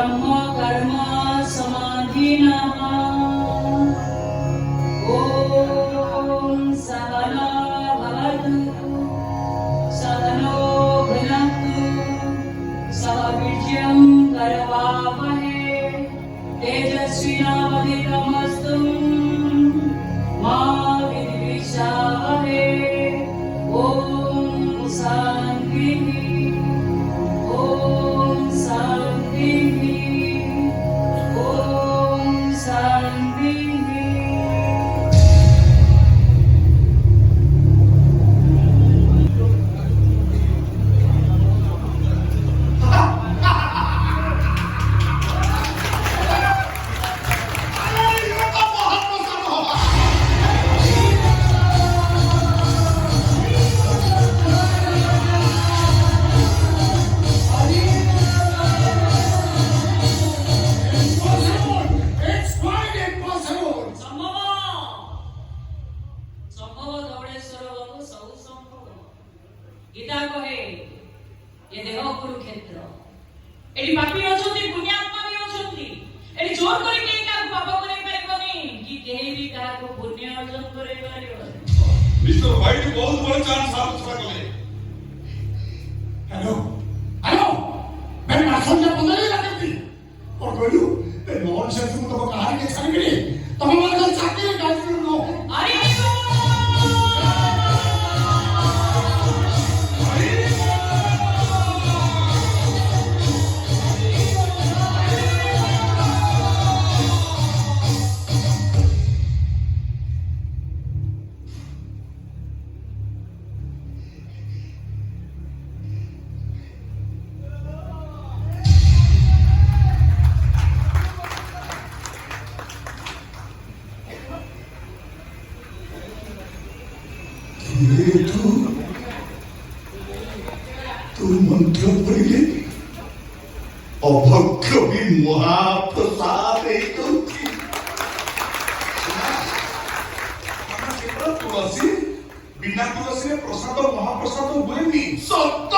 ब्रह्म कर्म समाधिनः ॐ सहना भवतु सहनो भुनक्तु सह वीर्यं करवावहै तेजस्विनावधीतमस्तु मा विद्विषावहै ॐ शान्तिः ॐ शान्तिः ॐ शान्तिः It's quite impossible. संभव दौड़ेश्वर बाबू सब संभव गीता कहे ये देह कुरुक्षेत्र एडी पापी अछंती पुण्यात्मा भी अछंती एडी जोर करे के का पाप करे परबनी कि केही भी का को पुण्य अर्जन करे परिबनी मिस्टर व्हाइट बहुत बड़ा चांस आप छुपा गए। हेलो हेलो मैं नासन से बंद नहीं करती और बोलू ए नॉनसेंस में तो कहानी के छान गई तुम हमारे को चाहते हैं गाइस नो अरे ये तू मंत्र पढ़िले अभक्ष भी महाप्रसाद तुलसी बिना तुलसी प्रसाद महाप्रसाद हुएनि सत्य